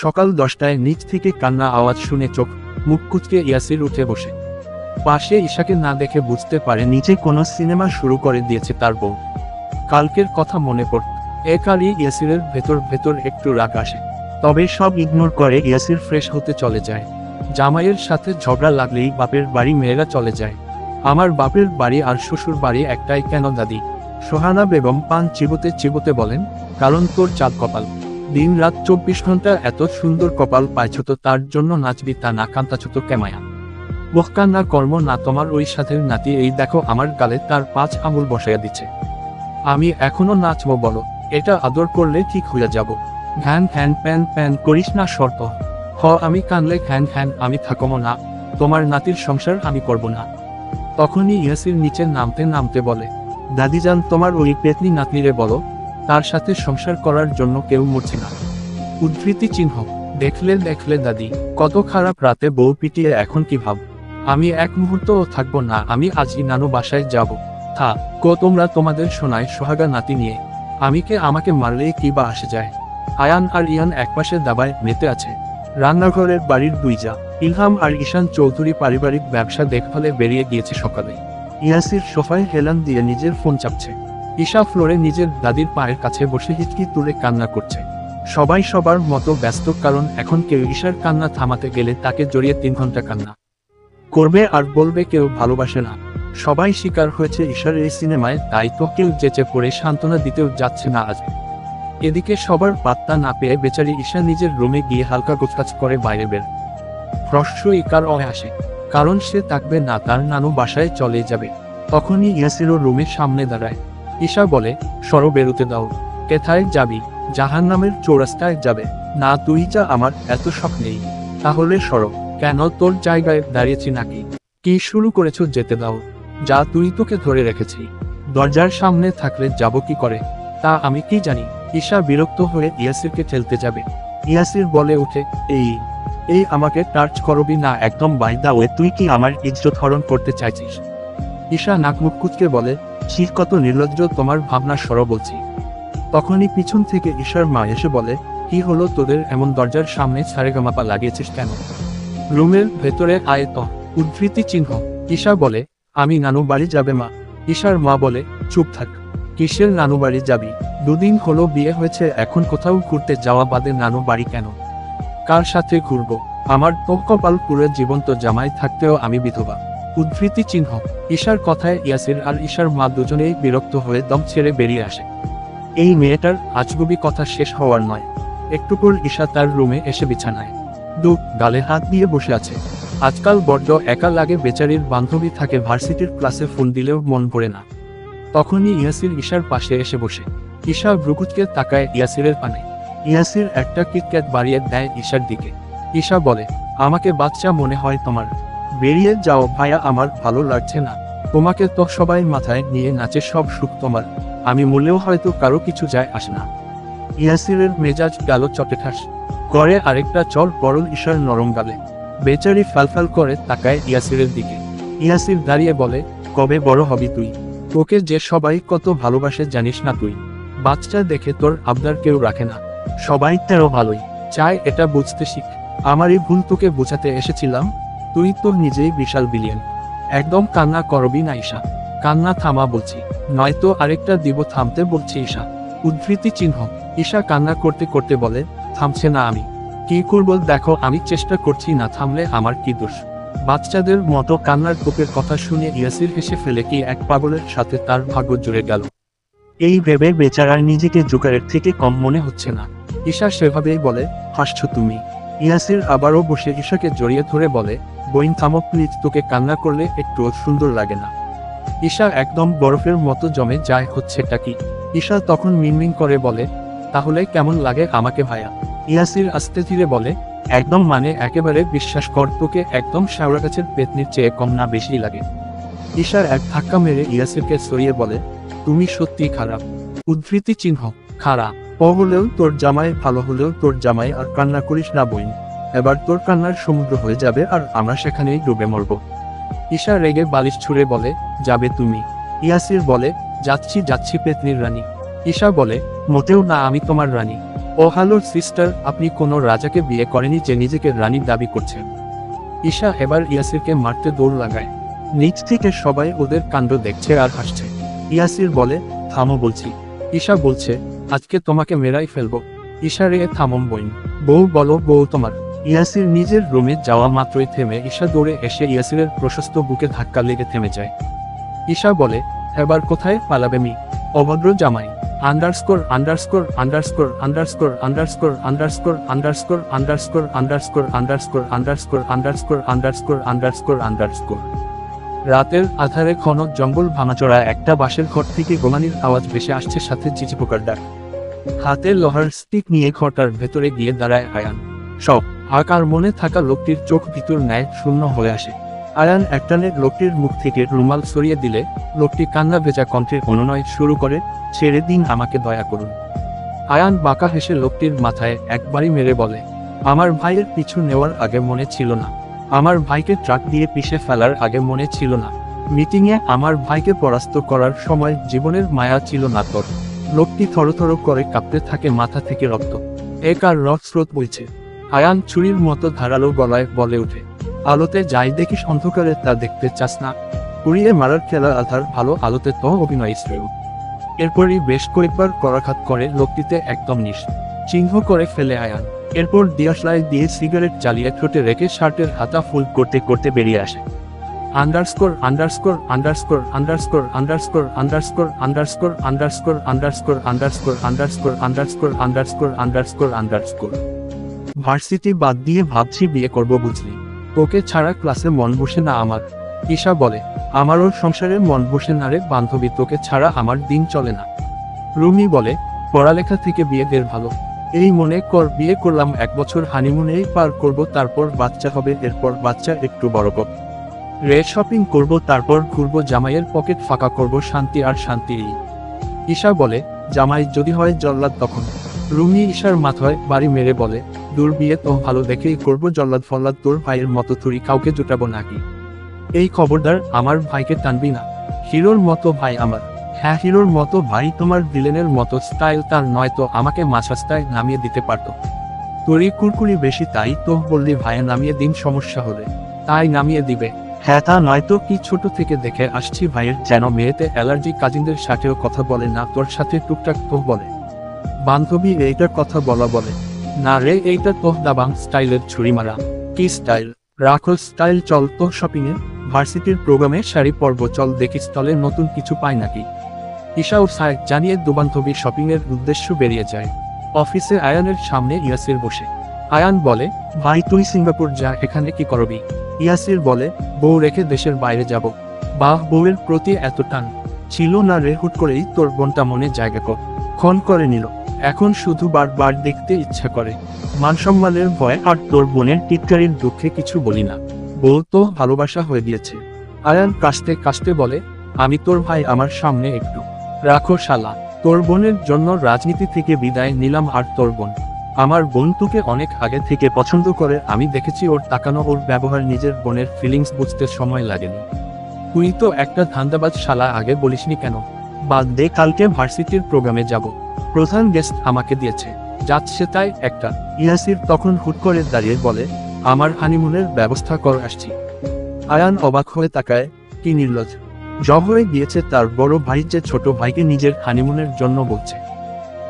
সকাল 10টায় নিচ থেকে কান্না আওয়াজ শুনে চোখ মুখ কুঁচকে ইয়াসির উঠে বসে। পাশে ঈশাকে না দেখে বুঝতে পারে নিচে কোনো সিনেমা শুরু করে দিয়েছে তার বউ। কালকের কথা মনে পড়ত একারই ইয়াসিরের ভেতর ভেতর একটু রাগ আসে, তবে সব ইগনোর করে ইয়াসির ফ্রেশ হতে চলে যায়। জামাইয়ের সাথে ঝগড়া লাগলেই বাপের বাড়ি মেয়েরা চলে যায়। আমার বাপের বাড়ি আর শ্বশুর বাড়ি একটাই কেন দাদি? সোহানা বেগম পান চিবোতে চিবোতে বলেন, কারণ তোর চাঁদ কপাল। দিন রাত 24 ঘন্টা এত সুন্দর কপাল পাইছ তো তার জন্য নাচবি তা না কান্তাছ তো কেমায়া। বহকান্না কর্ম না তোমার ওই সাথের নাতি এই দেখো আমার গালে তার 5 আঙুল বসাইয়া দিচ্ছে। আমি এখনো নাচবো বলো? এটা আদর করলে ঠিক হইয়া যাব। ঘ্যান ঘ্যান প্যান প্যান করিস না শর্ত। আমি কানলে ঘ্যান ঘ্যান আমি থাকবো না, তোমার নাতির সংসার আমি করব না। তখনই ইয়াসির নিচে নামতে নামতে বলে, দাদিজান তোমার ওই পেতনি নাতনিরে বলো তার সাথে সংসার করার জন্য কেউ মরছে না। উদ্ধৃতি চিহ্ন। দেখলে দেখলে দাদি, কত খারাপ রাতে বউ পিটিয়ে এখন কি ভাব? আমি এক মুহূর্তও থাকবো না, আমি আজই নানু বাসায় যাব। তোমরা তোমাদের শোনায় সোহাগা নাতি নিয়ে আমাকে মারলেই কি বা আসে যায়। আয়ান আর ইয়ান একপাশে দাবায় মেতে আছে। রান্নাঘরের বাড়ির দুই যা ইলহাম আর ঈশান চৌধুরী পারিবারিক ব্যবসা দেখভালে বেরিয়ে গিয়েছে সকালে। ইয়াসির সোফায় হেলান দিয়ে নিজের ফোন চাপছে। ঈশা ফ্লোরে নিজের দাদির পায়ের কাছে বসে হিচকি তুলে কান্না করছে। সবাই সবার মতো ব্যস্ত, কারণ এখন কেউ ঈশার কান্না থামাতে গেলে তাকে জড়িয়ে 3 ঘন্টা কান্না করবে আর বলবে কেউ ভালোবাসে না। সবাই শিকার হয়েছে ঈশার এই সিনেমায়, তাই তো কেউ যেচে পড়ে সান্ত্বনা দিতেও যাচ্ছে না আজ। এদিকে সবার পাত্তা না পেয়ে বেচারি ঈশা নিজের রুমে গিয়ে হালকা গোছগাছ করে বাইরে বের। হ্রস্ব ইকার আসে, কারণ সে থাকবে না, তার নানু বাসায় চলে যাবে। তখনই ইয়াসিরও রুমের সামনে দাঁড়ায়। ঈশা বলে, সরো, বেরোতে দাও। কোথায় যাবি? জাহান্নামের চৌরাস্তায় যাবে? না তুই যা, আমার এত শখ নেই। তাহলে সরো। কেন, তোর জায়গায় দাঁড়িয়েছি নাকি? কি শুরু করেছো? যেতে দাও। যা, তুই তোকে ধরে রেখেছি, দরজার সামনে থাকলে যাব কি করে? তা আমি কি জানি? ঈশা বিরক্ত হয়ে ইয়াসিরকে ঠেলতে যাবে। ইয়াসির বলে উঠে, এই আমাকে টাচ করবি না একদম। বাই দা ওয়ে, তুই কি আমার ইজ্জত হরণ করতে চাইছিস? ঈশা নাক মুখ কুঁচকে বলে, শীত কত নির্লজ্জ তোমার ভাবনা, সরো বলছি। তখনই পিছন থেকে ঈশার মা এসে বলে, কি হলো তোদের, এমন দরজার সামনে সারেগামাপা লাগিয়েছিস কেন? রুমের ভেতরে আয় তো। উদ্ধৃতি চিহ্ন। ঈশা বলে, আমি নানু বাড়ি যাবে মা। ঈশার মা বলে, চুপ থাক। কিসের নানু বাড়ি যাবি? 2 দিন হলো বিয়ে হয়েছে, এখন কোথাও ঘুরতে যাওয়া বাদে নানু বাড়ি কেন? কার সাথে ঘুরবো? আমার তো কপাল পুরো জীবন্ত জামাই থাকতেও আমি বিধবা। উদ্ধৃতি চিহ্ন। ঈশার কথায় ইয়াসির আর ঈশার মা দুজনেই বিরক্ত হয়ে দম ছেড়ে বেরিয়ে আসে। এই মেয়েটার আজগুবি কথা শেষ হওয়ার নয়। একটু পর ঈশা তার রুমে এসে বিছানায় গালে হাত দিয়ে বসে আছে। আজকাল বড্ড একা লাগে বেচারির। বান্ধবী থাকে, ভার্সিটির ক্লাসে ফোন দিলেও মন ভরে না। তখনই ইয়াসির ঈশার পাশে এসে বসে। ঈশা ভ্রুকুচকে তাকায় ইয়াসিরের পানে। ইয়াসির একটা কিটক্যাট বাড়িয়ে দেয় ঈশার দিকে। ঈশা বলে, আমাকে বাচ্চা মনে হয় তোমার? বেরিয়ে যাও ভাইয়া, আমার ভালো লাগছে না। তোমাকে তো সবাই মাথায় নিয়ে নাচে, সব সুখ তোমার। আমি মরলেও হয়তো কারো কিছু যায় আসে না। ইয়াসিরের মেজাজ গেল চটে ঠাস করে আরেকটা চর পড়ল ঈশার নরম গালে। বেচারি ফালফাল করে তাকায় ইয়াসিরের দিকে। ইয়াসির দাঁড়িয়ে বলে, কবে বড় হবি তুই? তোকে যে সবাই কত ভালোবাসে জানিস না তুই? বাচ্চা দেখে তোর আবদার কেউ রাখে না, সবাই তেরো ভালোই চায়, এটা বুঝতে শিখ। আমারই ভুল, তোকে বোঝাতে এসেছিলাম। তুই তো নিজেই বিশাল বিলিয়ন। একদম কান্না করবি না ঈশা, কান্না থামা বলছি, নয়তো আরেকটা দিব। থামতে বলছি ঈশা। উদ্ধৃতি চিহ্ন। ঈশা কান্না করতে করতে বলে, থামছে না, আমি কি করব দেখো, আমি চেষ্টা করছি, না থামলে আমার কি দোষ? বাচ্চাদের মতো কান্নার কোপের কথা শুনে ইয়াসির হেসে ফেলে, কি এক পাগলের সাথে তার ভাগ্য জুড়ে গেল। এই ভেবে বেচারার নিজেকে জোকারের থেকে কম মনে হচ্ছে না। ঈশা সেভাবেই বলে, হাসছো তুমি? ইয়াসির আবারও বসে ঈশাকে জড়িয়ে ধরে বলে, বইন থামো প্লিজ, তোকে কান্না করলে একটুও সুন্দর লাগে না। ঈশা একদম বরফের মতো জমে যায়, হচ্ছেটা কি? ঈশা তখন মিনমিন করে বলে, তাহলে কেমন লাগে আমাকে ভাইয়া? ইয়াসির আস্তে ধীরে বলে, একদম, মানে একেবারে বিশ্বাস কর, তোকে একদম শ্যাওড়া গাছের পেতনির চেয়ে কম না বেশি লাগে। ঈশার এক ধাক্কা মেরে ইয়াসিরকে সরিয়ে বলে, তুমি সত্যি খারাপ। উদ্ধৃতি চিহ্ন। খারাপ হলেও তোর জামাই, ভালো হলেও তোর জামাই। আর কান্না করিস না বইন, এবার তোর কান্নার সমুদ্র হয়ে যাবে আর আমরা সেখানেই ডুবে মরব। ঈশা রেগে বালিশ ছুঁড়ে বলে, যাবে তুমি? ইয়াসির বলে, যাচ্ছি যাচ্ছি পেতনির রানী। ঈশা বলে, মোটেও না, আমি তোমার রানী। ও হ্যালো সিস্টার, আপনি কোনো রাজাকে বিয়ে করেনি যে নিজেকে রানীর দাবি করছেন। ঈশা এবার ইয়াসিরকে মারতে দৌড় লাগায়। নিচ থেকে সবাই ওদের কাণ্ড দেখছে আর হাসছে। ইয়াসির বলে, থামো বলছি। ঈশা বলছে, আজকে তোমাকে মেরাই ফেলবো। ঈশা রে থামম বইন। বউ বলো, বউ তোমার। ইয়াসির নিজের রুমে যাওয়া মাত্রই থেমে ঈশা দৌড়ে এসে ইয়াসিরের প্রশস্ত বুকে ধাক্কা লেগে থেমে যায়। ঈশা বলে, এবার কোথায় পালাবে মি অভদ্র জামাই। Underscore underscore underscore underscore underscore underscore underscore underscore underscore underscore underscore underscore underscore underscore underscore. রাতের আধারে ঘন জঙ্গল ভাঙাচোরা একটা বাঁশের ঘর থেকে গোমানির আওয়াজ ভেসে আসছে, সাথে চিচিপোকার ডাক। হাতে লোহার স্টিক নিয়ে ঘরটার ভেতরে গিয়ে দাঁড়ায় আয়ান। সব আকার মনে থাকা লোকটির চোখ ভিতর ন্যায় শূন্য হয়ে আসে। আয়ান একটানে লোকটির মুখ থেকে রুমাল সরিয়ে দিলে লোকটি কান্না ভেজা কণ্ঠে অনুনয় শুরু করে, ছেড়ে দিন আমাকে, দয়া করুন। আয়ান বাঁকা হেসে লোকটির মাথায় একবারই মেরে বলে, আমার ভাইয়ের পিছু নেওয়ার আগে মনে ছিল না? আমার ভাইকে ট্রাক দিয়ে পিষে ফেলার আগে মনে ছিল না? মিটিংয়ে আমার ভাইকে পরাস্ত করার সময় জীবনের মায়া ছিল না তোর? লোকটি থরথর করে কাঁপতে থাকে, মাথা থেকে রক্ত এক আর রক্ত স্রোত বইছে। আয়ান ছুরির মতো ধারালো গলায় বলে ওঠে, আলোতে যাই দেখিস, অন্ধকারে তা দেখতে চাস না? পুড়িয়ে মারার খেলা আধার ভালো, আলোতে তো অভিনয় শ্রেয়। এরপরই বেশ কয়েকবার করাঘাত করে লোকটিতে একদম চিহ্ন করে ফেলে আয়ান। এরপর দিয়াশলাই দিয়ে সিগারেট জ্বালিয়ে ঠোঁটে রেখে শার্টের হাতা ফুল করতে করতে বেরিয়ে আসে। Underscore underscore underscore underscore underscore underscore underscore underscore underscore underscore underscore underscore underscore underscore underscore. Varsity বাদ দিয়ে ভাবছি বিয়ে করব, বুঝলি? তোকে ছাড়া ক্লাসে মন বসে না আমার। ঈশা বলে, আমারও সংসারে মন বসে না রে বান্ধবী, তোকে ছাড়া আমার দিন চলে না। রুমি বলে, পড়ালেখা থেকে বিয়ে দের ভালো। এই মনে কর বিয়ে করলাম, 1 বছর হানিমুনেই পার করব, তারপর বাচ্চা হবে, এরপর বাচ্চা একটু বড় কর রে, শপিং করব, তারপর ঘুরবো, জামাইয়ের পকেট ফাঁকা করব, শান্তি আর শান্তি। ঈশা বলে, জামাই যদি হয় জল্লাদ তখন? রুমি ঈশার মাথায় বাড়ি মেরে বলে, দূর, বিয়ে তো ভালো দেখেই করব, জল্লাদ ফল্লাদ তোর ভাইয়ের মতো তুই কাউকে জুটাবো নাকি? এই খবরদার আমার ভাইকে টানবি না। হিরোর মতো ভাই আমার। হ্যাঁ, হিরোর মতো ভাই, তোমার ভিলেনের মতো স্টাইল তার নয় তো আমাকে মাছরাস্তায় নামিয়ে দিতে পারতো। তোরই কুরকুরি বেশি, তাই তো বললি ভাইয়া নামিয়ে দিন, সমস্যা হলে তাই নামিয়ে দিবে। হ্যাঁ, তা নয়তো কি? ছোট থেকে দেখে আসছি ভাইয়ের যেন মেয়েতে অ্যালার্জি, কাজিনদের সাথেও কথা বলে না, তোর সাথে টুকটাক তো বলে। বান্ধবী এইটার কথা বলে না রে, এইটা তো দাবাং স্টাইলের ছুরি মারা। কি স্টাইল? রাখো স্টাইল, চল তো শপিংয়ে, ভার্সিটির প্রোগ্রামে শাড়ি পরব, চল দেখি স্টলে নতুন কিছু পাই নাকি। ঈশা ও সায়েক জানিয়ে দুবান্ধবী শপিংয়ের উদ্দেশ্য বেরিয়ে যায়। অফিসে আয়ানের সামনে ইয়াসির বসে। আয়ান বলে, ভাই তুই সিঙ্গাপুর যা, এখানে কি করবি? ইয়াসির বলে, বউ রেখে দেশের বাইরে যাব। বাহ, বউয়ের প্রতি এত টান ছিল না রে, হুট করেই তোর বোনটা মনে জায়গা খন করে নিল, এখন শুধু বারবার দেখতে ইচ্ছা করে। মানসম্মানের ভয় আর তোর বোনের টিটকারির দুঃখে কিছু বলি না, বউ তো ভালোবাসা হয়ে গিয়েছে। আয়ান কাশতে কাশতে বলে, আমি তোর ভাই, আমার সামনে একটু রাখো শালা। তোর বোনের জন্য রাজনীতি থেকে বিদায় নিলাম, আর তোর বোন? আমার বোন তোকে অনেক আগে থেকে পছন্দ করে, আমি দেখেছি ওর তাকানো, ওর ব্যবহার, নিজের বোনের ফিলিংস বুঝতে সময় লাগেনি। তুই তো একটা ধান্দাবাজ শালা, আগে বলিসনি কেন? বাদ দে, কালকে ভার্সিটির প্রোগ্রামে যাব, প্রধান গেস্ট আমাকে দিয়েছে, যাচ্ছে তাই একটা। ইয়াসির তখন হুট করে দাঁড়িয়ে বলে, আমার হানিমুনের ব্যবস্থা কর, আসছি। আয়ান অবাক হয়ে তাকায়, কি নির্লজ্জ! জব হয়ে গিয়েছে তার বড় ভাই যে ছোট ভাইকে নিজের হানিমুনের জন্য বলছে।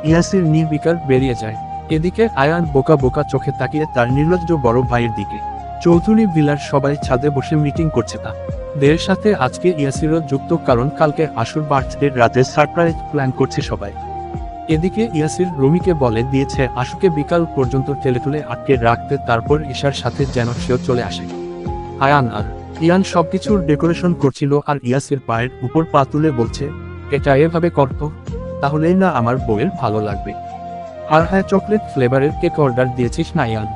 ইয়াসির নির্বিকার বেরিয়ে যায়। এদিকে আয়ান বোকা বোকা চোখে তাকিয়ে তার নির্লজ্জ বড় ভাইয়ের দিকে। চৌধুরী ভিলার সবাই ছাদে বসে মিটিং করছে, দের সাথে আজকে ইয়াসিরও যুক্ত, কারণ কালকে আশুর বার্থডে রাতে সারপ্রাইজ প্ল্যান করছে সবাই। এদিকে ইয়াসির রুমিকে বলে দিয়েছে আশুকে বিকাল পর্যন্ত টেলিফোনে আটকে রাখতে, তারপর ঈশার সাথে যেন সেও চলে আসে। আয়ান আর ইয়ান সবকিছুর ডেকোরেশন করছিল, আর ইয়াসির পায়ের উপর পা তুলে বলছে, এটা এভাবে করতো, তাহলেই না আমার বউয়ের ভালো লাগবে। আর হ্যাঁ, চকলেট ফ্লেভারের কেক অর্ডার দিয়েছিস না ইয়ান?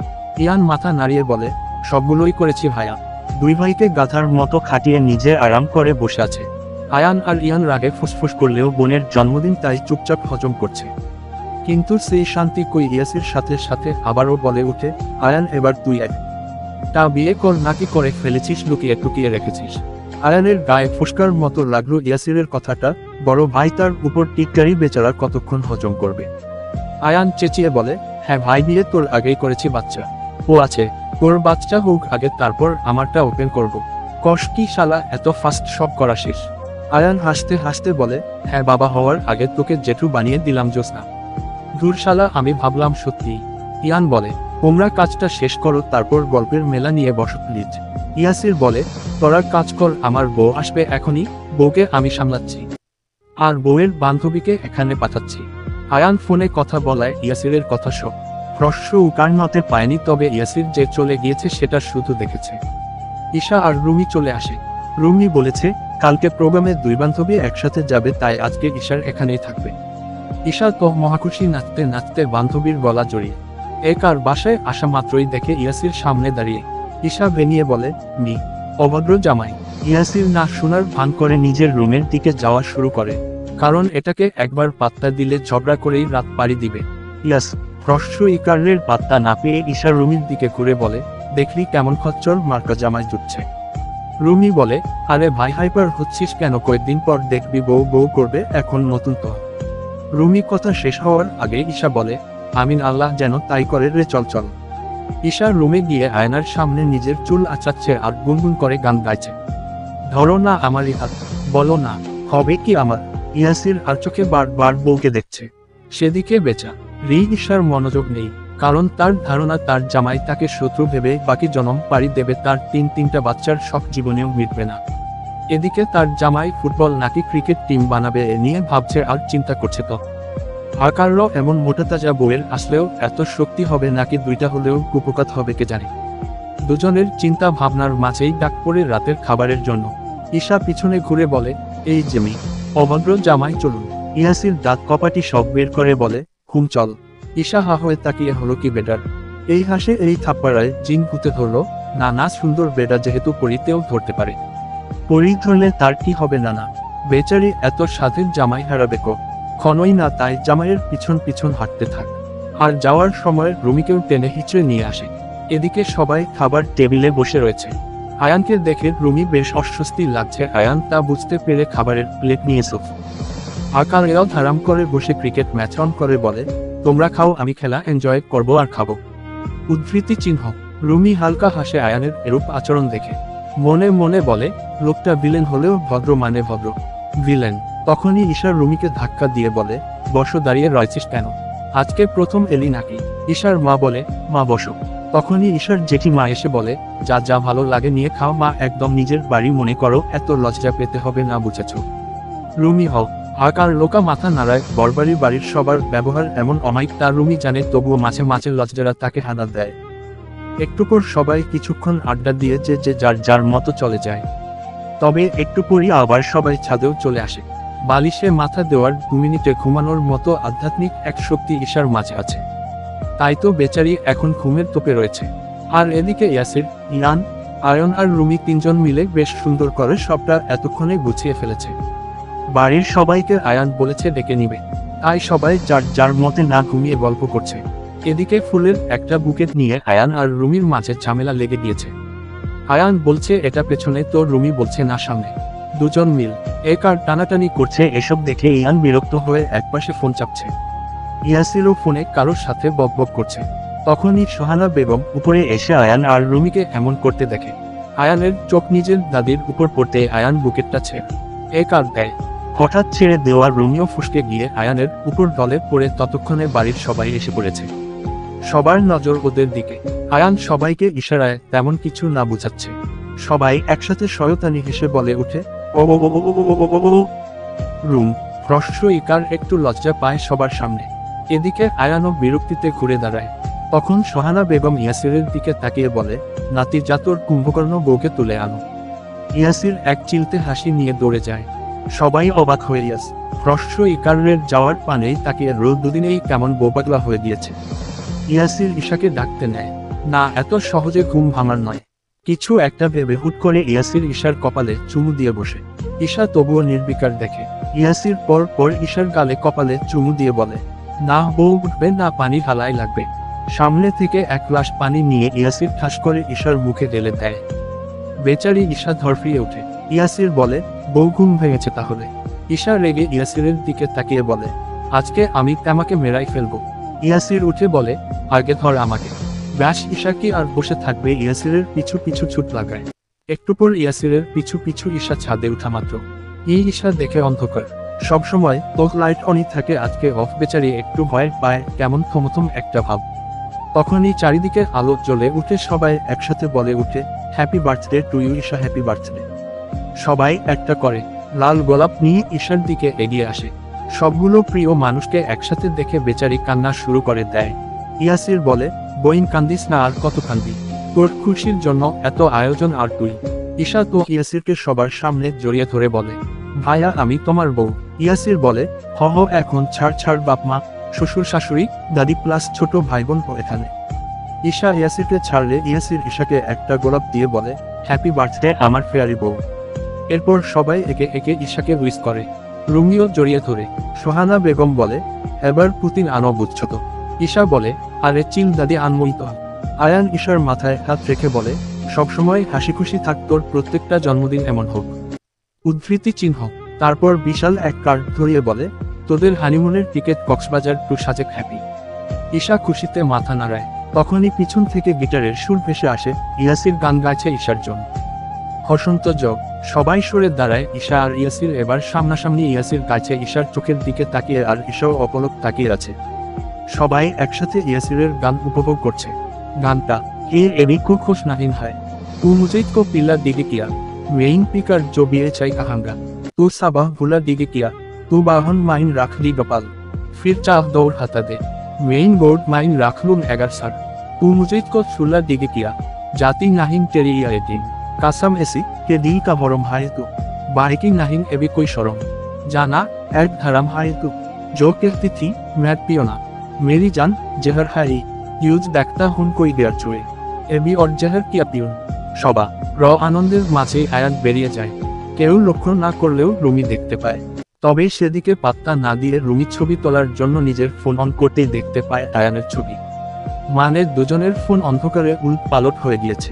ইয়ান মাথা নাড়িয়ে বলে, সবগুলোই করেছি ভাইয়া। দুই ভাইকে গাধার মতো খাটিয়ে নিজে আরাম করে বসে আছে। আয়ান আর ইয়ান রাগে ফুসফুস করলেও বোনের জন্মদিন, তাই চুপচাপ হজম করছে। কিন্তু সেই শান্তি কই ইয়াসির সাথে সাথে আবারও বলে উঠে, আয়ান এবার তুই তা বিয়ে কর নাকি করে ফেলেছিস, লুকিয়ে টুকিয়ে রেখেছিস? আয়ানের গায়ে ফুসকার মতো লাগলো ইয়াসিরের কথাটা, বড় ভাই তার উপর টিটকারি, বেচারা কতক্ষণ হজম করবে। আয়ান চেঁচিয়ে বলে, হ্যাঁ ভাই, বিয়ে তোর আগেই করেছি, বাচ্চা ও আছে, তোর বাচ্চা হোক আগে, তারপর আমারটা ওপেন করব। কষ কি শালা, এত ফাস্ট সব করা শেষ? আয়ান হাসতে হাসতে বলে, হ্যাঁ বাবা, হওয়ার আগে তোকে জেঠু বানিয়ে দিলাম জোসনা। ধুর শালা, আমি ভাবলাম সত্যি। ইয়ান বলে, তোমরা কাজটা শেষ করো, তারপর গল্পের মেলা নিয়ে বসো প্লিজ। ইয়াসির বলে, তোরা কাজ কর, আমার বউ আসবে এখনই, বউকে আমি সামলাচ্ছি, আর বউয়ের বান্ধবীকে এখানে পাঠাচ্ছি। আয়ান ফোনে কথা বলায় ইয়াসিরের কথা সব প্রশ্ন উকার নতে পায়নি, তবে ইয়াসির যে চলে গিয়েছে সেটা শুধু দেখেছে। ঈশা আর রুমি চলে আসে। রুমি বলেছে কালকে প্রোগ্রামে দুই বান্ধবী একসাথে যাবে, তাই আজকে ঈশার এখানেই থাকবে। ঈশা তো মহাখুশি, নাচতে নাচতে বান্ধবীর গলা জড়িয়ে এক আর বাসায় আসা মাত্রই দেখে ইয়াসির সামনে দাঁড়িয়ে। ঈশা ভেনিয়ে বলে, মি অভদ্র জামাই। ইয়াসির না শোনার ভান করে নিজের রুমের দিকে যাওয়া শুরু করে, কারণ এটাকে একবার পাত্তা দিলে ঝগড়া করেই রাত পাড়ি দিবে। ইয়াস প্রশ্ন ইকারের পাত্তা না পেয়ে ঈশা রুমির দিকে ঘুরে বলে, দেখলি কেমন খচ্চর মার্কা জামাই জুটছে। রুমি বলে, আরে ভাই, হাইপার হচ্ছিস কেন? কয়েকদিন পর দেখবি বউ বউ করবে, এখন নতুন তো। রুমি কথা শেষ হওয়ার আগে ঈশা বলে, আমিন, আল্লাহ যেন তাই করে রে, চল চল। ঈশা রুমে গিয়ে আয়নার সামনে নিজের চুল আঁচাচ্ছে আর গুনগুন করে গান গাইছে। ধরো না আমারই হাত, বলো না হবে কি আমার। ইয়াসির আর চোখে বারবার বউকে দেখছে, সেদিকে বেচা রি ঈশার মনোযোগ নেই, কারণ তার ধারণা তার জামাই তাকে শত্রু ভেবে বাকি জনম পাড়ি দেবে, তার তিনটা বাচ্চার শখ জীবনেও মিটবে না। এদিকে তার জামাই ফুটবল নাকি ক্রিকেট টিম বানাবে এ নিয়ে ভাবছে আর চিন্তা করছে। তো আকারও এমন মোটা তাজা বউয়ের আসলেও এত শক্তি হবে নাকি দুইটা হলেও কুপকাত হবে কে জানে। দুজনের চিন্তা ভাবনার মাঝেই ডাক পড়ে রাতের খাবারের জন্য। ঈশা পিছনে ঘুরে বলে, এই জেমি অভদ্র জামাই, চলুন। ইয়াসির দাঁত কপাটি সব বের করে বলে, হুম চল। ঈশা হা হয়ে তাকিয়ে হলো কি বেটার, এই হাসে এই থাপ্পাড়ায় জিন ভূতে ধরলো। না না, সুন্দর বেটা, যেহেতু পরিতেও ধরতে পারে, পরি ধরলে তার কি হবে? না না, বেচারি এত স্বাধীন জামাই হারাবে কখনোই না, তাই জামাইয়ের পিছন পিছন হাঁটতে থাক। আর যাওয়ার সময় রুমিকেও টেনে হিচড়ে নিয়ে আসে। এদিকে সবাই খাবার টেবিলে বসে রয়েছে। আয়ানকে দেখে রুমি বেশ অস্বস্তি লাগছে। আয়ান তা বুঝতে পেরে খাবারের প্লেট নিয়ে আকারেও ধারাম করে বসে ক্রিকেট ম্যাচ অন করে বলে, তোমরা খাও, আমি খেলা এনজয় করবো আর খাবো। উদ্ধৃতি চিহ্ন। রুমি হালকা হাসে আয়ানের এরূপ আচরণ দেখে, মনে মনে বলে, লোকটা ভিলেন হলেও ভদ্র, মানে ভদ্র ভিলেন। তখনই ঈশা রুমিকে ধাক্কা দিয়ে বলে, বসো, দাঁড়িয়ে রয়েছিস কেন? আজকে প্রথম এলি নাকি? ঈশার মা বলে, মা বসো। তখনই ঈশার জেঠিমা এসে বলে, যা যা ভালো লাগে নিয়ে খাও মা, একদম নিজের বাড়ি মনে করো, এত লজ্জা পেতে হবে না, বুঝেছ? রুমি হও। আকার লোকা মাথা নাড়ায়, বরবাড়ির বাড়ির সবার ব্যবহার এমন অমায়িক তা রুমি জানে, তবুও মাঝে মাঝে লজ্জারা তাকে হানা দেয়। একটু পর সবাই কিছুক্ষণ আড্ডা দিয়ে যে যার যার মতো চলে যায়। তবে একটু পরই আবার সবাই ছাদেও চলে আসে। বালিশে মাথা দেওয়ার 2 মিনিটে ঘুমানোর মতো আধ্যাত্মিক এক শক্তি ঈশার মাঝে আছে, তাই তো বেচারি এখন ঘুমের তোপে রয়েছে। আর এদিকে ইয়াসির, ইয়ান, আয়ন আর রুমি তিনজন মিলে বেশ সুন্দর করে সবটা এতক্ষণে গুছিয়ে ফেলেছে। বাড়ির সবাইকে আয়ান বলেছে ডেকে নিবে, তাই সবাই যার যার মতে না ঘুমিয়ে গল্প করছে। এদিকে ফুলের একটা বুকেট নিয়ে আয়ান আর রুমির মাঝে ঝামেলা লেগে গিয়েছে। আয়ান বলছে এটা পেছনে, তো রুমি বলছে না সামনে। দুজন মিল এক আর টানাটানি করছে। এসব দেখে ইয়ান বিরক্ত হয়ে একপাশে ফোন চাপছে। ইয়াসিরও ফোনে কারোর সাথে বকবক করছে। তখনই সোহানা বেগম উপরে এসে আয়ান আর রুমিকে এমন করতে দেখে। আয়ানের চোখ নিজের দাদির উপর পড়তে আয়ান বুকেটটা ছেড়ে এক আর দেয়। হঠাৎ ছেড়ে দেওয়া রুমিও ফুসকে গিয়ে আয়ানের উপর দলে পড়ে। ততক্ষণে বাড়ির সবাই এসে পড়েছে, সবার নজর ওদের দিকে। আয়ান সবাইকে ইশারায় তেমন কিছু না বুঝাচ্ছে। সবাই একসাথে শয়তানি হেসে বলে উঠে, ও রুম। প্রশ্ন ইকার একটু লজ্জা পায় সবার সামনে। এদিকে আয়ানও বিরক্তিতে ঘুরে দাঁড়ায়। তখন সোহানা বেগম ইয়াসিরের দিকে তাকিয়ে বলে, নাতি জাতর কুম্ভকর্ণ বউকে তুলে আনো। ইয়াসির এক চিলতে হাসি নিয়ে দৌড়ে যায়। সবাই অবাক হয়ে ইয়াস প্রশ্ন ইকারের যাওয়ার পানেই তাকিয়ে রোদ, দুদিনেই কেমন বোপাগলা হয়ে গিয়েছে। ইয়াসির ঈশাকে ডাকতে নেয় না, এত সহজে ঘুম ভাঙার নয়। কিছু একটা ভেবে হুট করে ইয়াসির ঈশার কপালে চুমু দিয়ে বসে। ঈশা তবুও নির্বিকার দেখে। ইয়াসির পর পর ঈশার গালে কপালে চুমু দিয়ে বলে, না বউ উঠবে না, পানি ঢালাই লাগবে। সামনে থেকে এক গ্লাস পানি নিয়ে ইয়াসির ঠাস করে ঈশার মুখে ঢেলে দেয়। বেচারি ঈশা ধরফিয়ে ওঠে। ইয়াসির বলে, বউ ঘুম ভেঙেছে তাহলে? ঈশা রেগে ইয়াসিরের দিকে তাকিয়ে বলে, আজকে আমি তোমাকে মেরাই ফেলবো। ইয়াসির উঠে বলে, আগে ধর আমাকে। ব্যাস ঈশা কি আর বসে থাকবে, ইয়াসিরের পিছু পিছু ছুট লাগায়। একটু পর ইয়াসিরের পিছু পিছু ঈশা ছাদে উঠা মাত্র এই ঈশা দেখে অন্ধকার, সবসময় তোর লাইট অনই থাকে, আজকে অফ, বেচারি একটু ভয় পায়, কেমন থমথম একটা ভাব। তখনই চারিদিকে আলো জ্বলে উঠে, সবাই একসাথে বলে উঠে, happy birthday to you Isha, happy birthday. সবাই একটা করে লাল গোলাপ নিয়ে ঈশার দিকে এগিয়ে আসে। সবগুলো প্রিয় মানুষকে একসাথে দেখে বেচারি কান্না শুরু করে দেয়। ইয়াসির বলে, বইন কান্দিস না, আর কত কান্দি, তোর খুশির জন্য এত আয়োজন আর তুই। ঈশা তো ইয়াসিরকে সবার সামনে জড়িয়ে ধরে বলে, ভাইয়া আমি তোমার বউ। ইয়াসির বলে, হ হ, এখন ছাড় ছাড়, বাপ মা, শ্বশুর শাশুড়ি, দাদি প্লাস ছোট ভাই বোন এখানে। ঈশা ইয়াসিরকে ছাড়লে ইয়াসির ঈশাকে একটা গোলাপ দিয়ে বলে, হ্যাপি বার্থডে আমার ফেয়ারি বউ। এরপর সবাই একে একে ঈশাকে উইশ করে। রুমিও জড়িয়ে ধরে। সোহানা বেগম বলে, এবার পুতিন আনো বুঝছো তো। ঈশা বলে, আরে চিল দাদি, আনমই তো। আয়ান ঈশার মাথায় হাত রেখে বলে, সবসময় হাসি খুশি থাক, তোর প্রত্যেকটা জন্মদিন এমন হোক। উদ্ধৃতি চিহ্ন। তারপর বিশাল এক কার্ড ধরিয়ে বলে, তোদের হানিমুনের ticket Cox's Bazar to Sajek, happy. Isha খুশিতে মাথা নাড়ায়। তখনই পিছন থেকে গিটারের সুর ভেসে আসে, ইয়াসির গান গাইছে ঈশার জন্য। হসন্ত যোগ। সবাই সরে দাঁড়ায়। ঈশা আর ইয়াসির এবার সামনাসামনি। ইয়াসির গাইছে ঈশার চোখের দিকে তাকিয়ে, আর ঈশাও অপলক তাকিয়ে আছে। সবাই একসাথে ইয়াসিরের গান উপভোগ করছে। গানটা এ এবি কো খুশ নাহিন হয়, তু মুঝে কো পিলা দিগে কিয়া, মেইন পিকার জো বিয়ে চাই কাহাঙ্গা, তু সাবাহ ভুলা দিগে কিয়া, তু বাহন মাইন রাখলি গপাল, ফির চাহ দৌড় হাতা দে, মেইন বোর্ড মাইন রাখলুম এগার সার, তু মুঝে কো সুলা দিগে কিয়া, জাতি নাহিন তেরি ইয়া এদিন, কাসাম এসি কে দিল কা ভরম হায় তু, বাহিকি নাহিন এবি কোই শরম, জানা এক ধারাম হায় তু, জো কেরতি থি ম্যাট পিওনা, मेरी जान जहर है यूज देखता हुन कोई देर चुए এবি और जहर किया पिउन। সবা র আনন্দের মাঝে আয়ান বেরিয়ে যায়। কেউ লক্ষ্য না করলেও রুমি দেখতে পায়। তবে সেদিকে পাত্তা না দিয়ে রুমি ছবি তোলার জন্য নিজের ফোন অন করতেই দেখতে পায় আয়ানের ছবি। মানে দুজনের ফোন অন্ধকারে উল্ট পালট হয়ে গিয়েছে।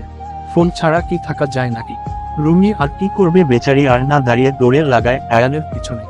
ফোন ছাড়া কি থাকা যায় নাকি? রুমি আর কি করবে বেচারি, আর না দাঁড়িয়ে দৌড়ে লাগায় আয়ানের পিছনে।